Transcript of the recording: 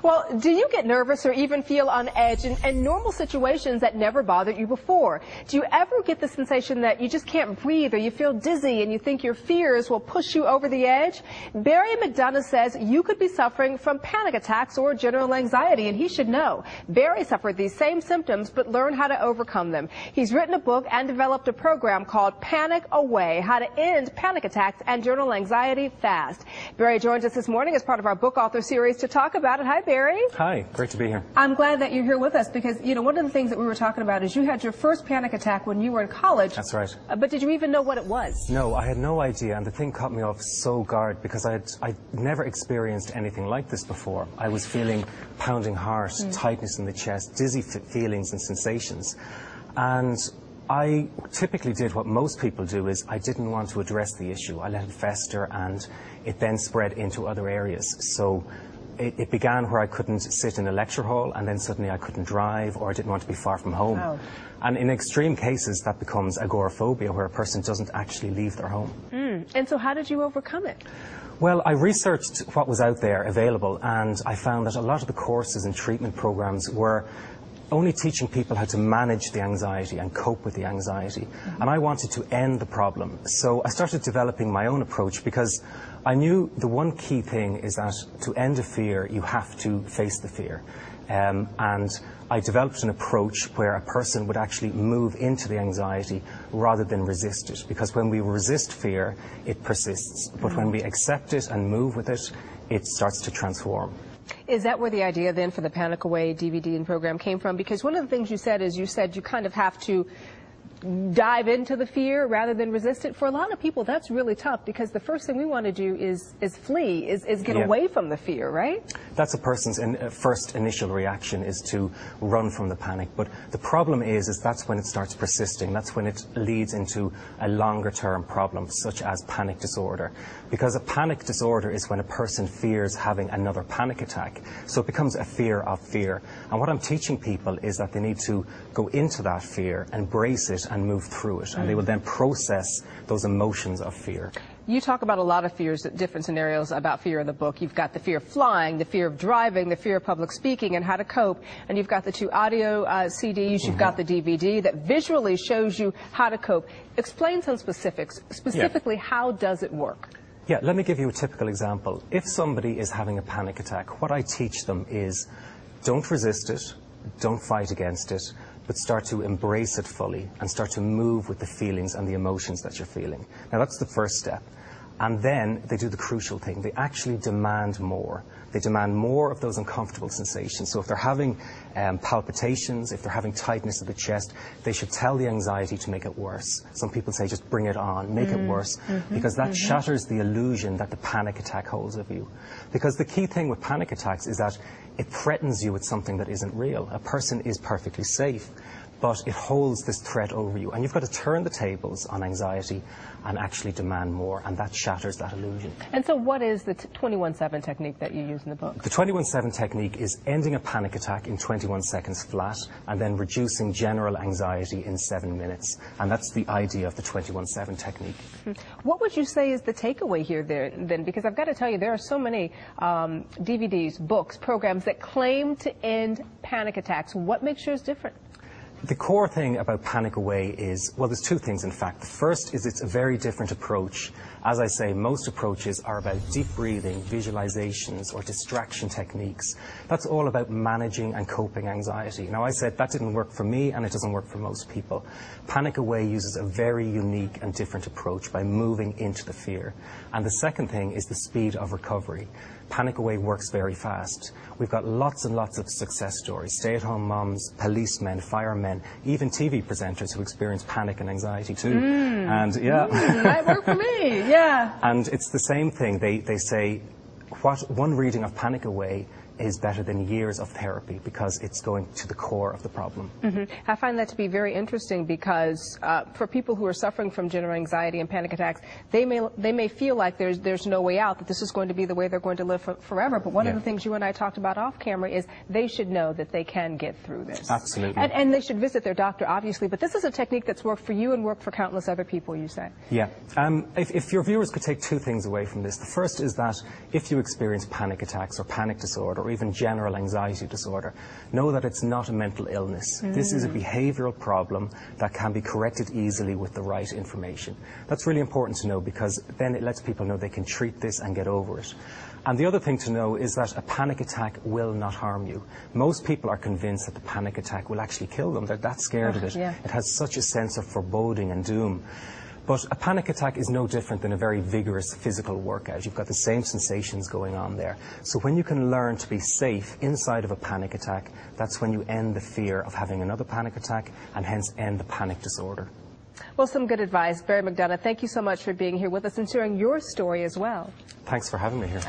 Well, do you get nervous or even feel on edge in normal situations that never bothered you before? Do you ever get the sensation that you just can't breathe or you feel dizzy and you think your fears will push you over the edge? Barry McDonough says you could be suffering from panic attacks or general anxiety, and he should know. Barry suffered these same symptoms but learned how to overcome them. He's written a book and developed a program called Panic Away, How to End Panic Attacks and General Anxiety Fast. Barry joins us this morning as part of our book author series to talk about it. Hi, Barry. Hi, great to be here. I'm glad that you're here with us because, you know, one of the things that we were talking about is you had your first panic attack when you were in college. That's right. But did you even know what it was? No, I had no idea, and the thing caught me off so guard because I'd never experienced anything like this before. I was feeling pounding heart, tightness in the chest, dizzy feelings and sensations. And I typically did what most people do, is I didn't want to address the issue. I let it fester, and it then spread into other areas. So it began where I couldn't sit in a lecture hall, and then suddenly I couldn't drive, or I didn't want to be far from home. Wow. And in extreme cases, that becomes agoraphobia, where a person doesn't actually leave their home. And so how did you overcome it? Well, I researched what was out there available, and I found that a lot of the courses and treatment programs were only teaching people how to manage the anxiety and cope with the anxiety. And I wanted to end the problem. So I started developing my own approach because I knew the one key thing is that to end a fear, you have to face the fear. And I developed an approach where a person would actually move into the anxiety rather than resist it. Because when we resist fear, it persists. But when we accept it and move with it, it starts to transform. Is that where the idea then for the Panic Away DVD and program came from? Because one of the things you said is you kind of have to dive into the fear rather than resist it. For a lot of people, that's really tough because the first thing we want to do is flee, is get away from the fear, right? That's a person's first initial reaction, is to run from the panic. But the problem is that's when it starts persisting. That's when it leads into a longer term problem, such as panic disorder. Because a panic disorder is when a person fears having another panic attack. So it becomes a fear of fear. And what I'm teaching people is that they need to go into that fear, embrace it, and move through it, and they will then process those emotions of fear. You talk about a lot of fears, different scenarios about fear in the book. You've got the fear of flying, the fear of driving, the fear of public speaking, and how to cope. And you've got the 2 audio CDs. You've got the DVD that visually shows you how to cope. Explain some specifics. Specifically, how does it work? Yeah, let me give you a typical example. If somebody is having a panic attack, what I teach them is don't resist it, don't fight against it, but start to embrace it fully and start to move with the feelings and the emotions that you're feeling. Now, that's the first step. And then they do the crucial thing. They actually demand more. They demand more of those uncomfortable sensations. So if they're having palpitations, if they're having tightness of the chest, they should tell the anxiety to make it worse. Some people say just bring it on, make it worse, because that shatters the illusion that the panic attack holds of you. Because the key thing with panic attacks is that it threatens you with something that isn't real. A person is perfectly safe, but it holds this threat over you. And you've got to turn the tables on anxiety and actually demand more, and that shatters that illusion. And so what is the 21-7 technique that you use in the book? The 21-7 technique is ending a panic attack in 21 seconds flat and then reducing general anxiety in 7 minutes. And that's the idea of the 21-7 technique. What would you say is the takeaway here then? Because I've got to tell you, there are so many DVDs, books, programs that claim to end panic attacks. What makes yours different? The core thing about Panic Away is, well, there's 2 things, in fact. The first is it's a very different approach. As I say, most approaches are about deep breathing, visualizations, or distraction techniques. That's all about managing and coping anxiety. Now, I said that didn't work for me, and it doesn't work for most people. Panic Away uses a very unique and different approach by moving into the fear. And the second thing is the speed of recovery. Panic Away works very fast. We've got lots and lots of success stories. Stay-at-home moms, policemen, firemen, even TV presenters who experience panic and anxiety too. And yeah. That worked for me, yeah. And it's the same thing. They say, what one reading of Panic Away is better than years of therapy because it's going to the core of the problem. I find that to be very interesting because for people who are suffering from general anxiety and panic attacks, they may feel like there's no way out, that this is going to be the way they're going to live forever. But one of the things you and I talked about off camera is they should know that they can get through this. Absolutely. And they should visit their doctor, obviously. But this is a technique that's worked for you and worked for countless other people, you say. Yeah. If your viewers could take 2 things away from this. The first is that if you experience panic attacks or panic disorder or even general anxiety disorder, know that it's not a mental illness. This is a behavioral problem that can be corrected easily with the right information. That's really important to know, because then it lets people know they can treat this and get over it. And the other thing to know is that a panic attack will not harm you. Most people are convinced that the panic attack will actually kill them. They're that scared of it. Yeah. It has such a sense of foreboding and doom. But a panic attack is no different than a very vigorous physical workout. You've got the same sensations going on there. So when you can learn to be safe inside of a panic attack, that's when you end the fear of having another panic attack, and hence end the panic disorder. Well, some good advice. Barry McDonough, thank you so much for being here with us and sharing your story as well. Thanks for having me here.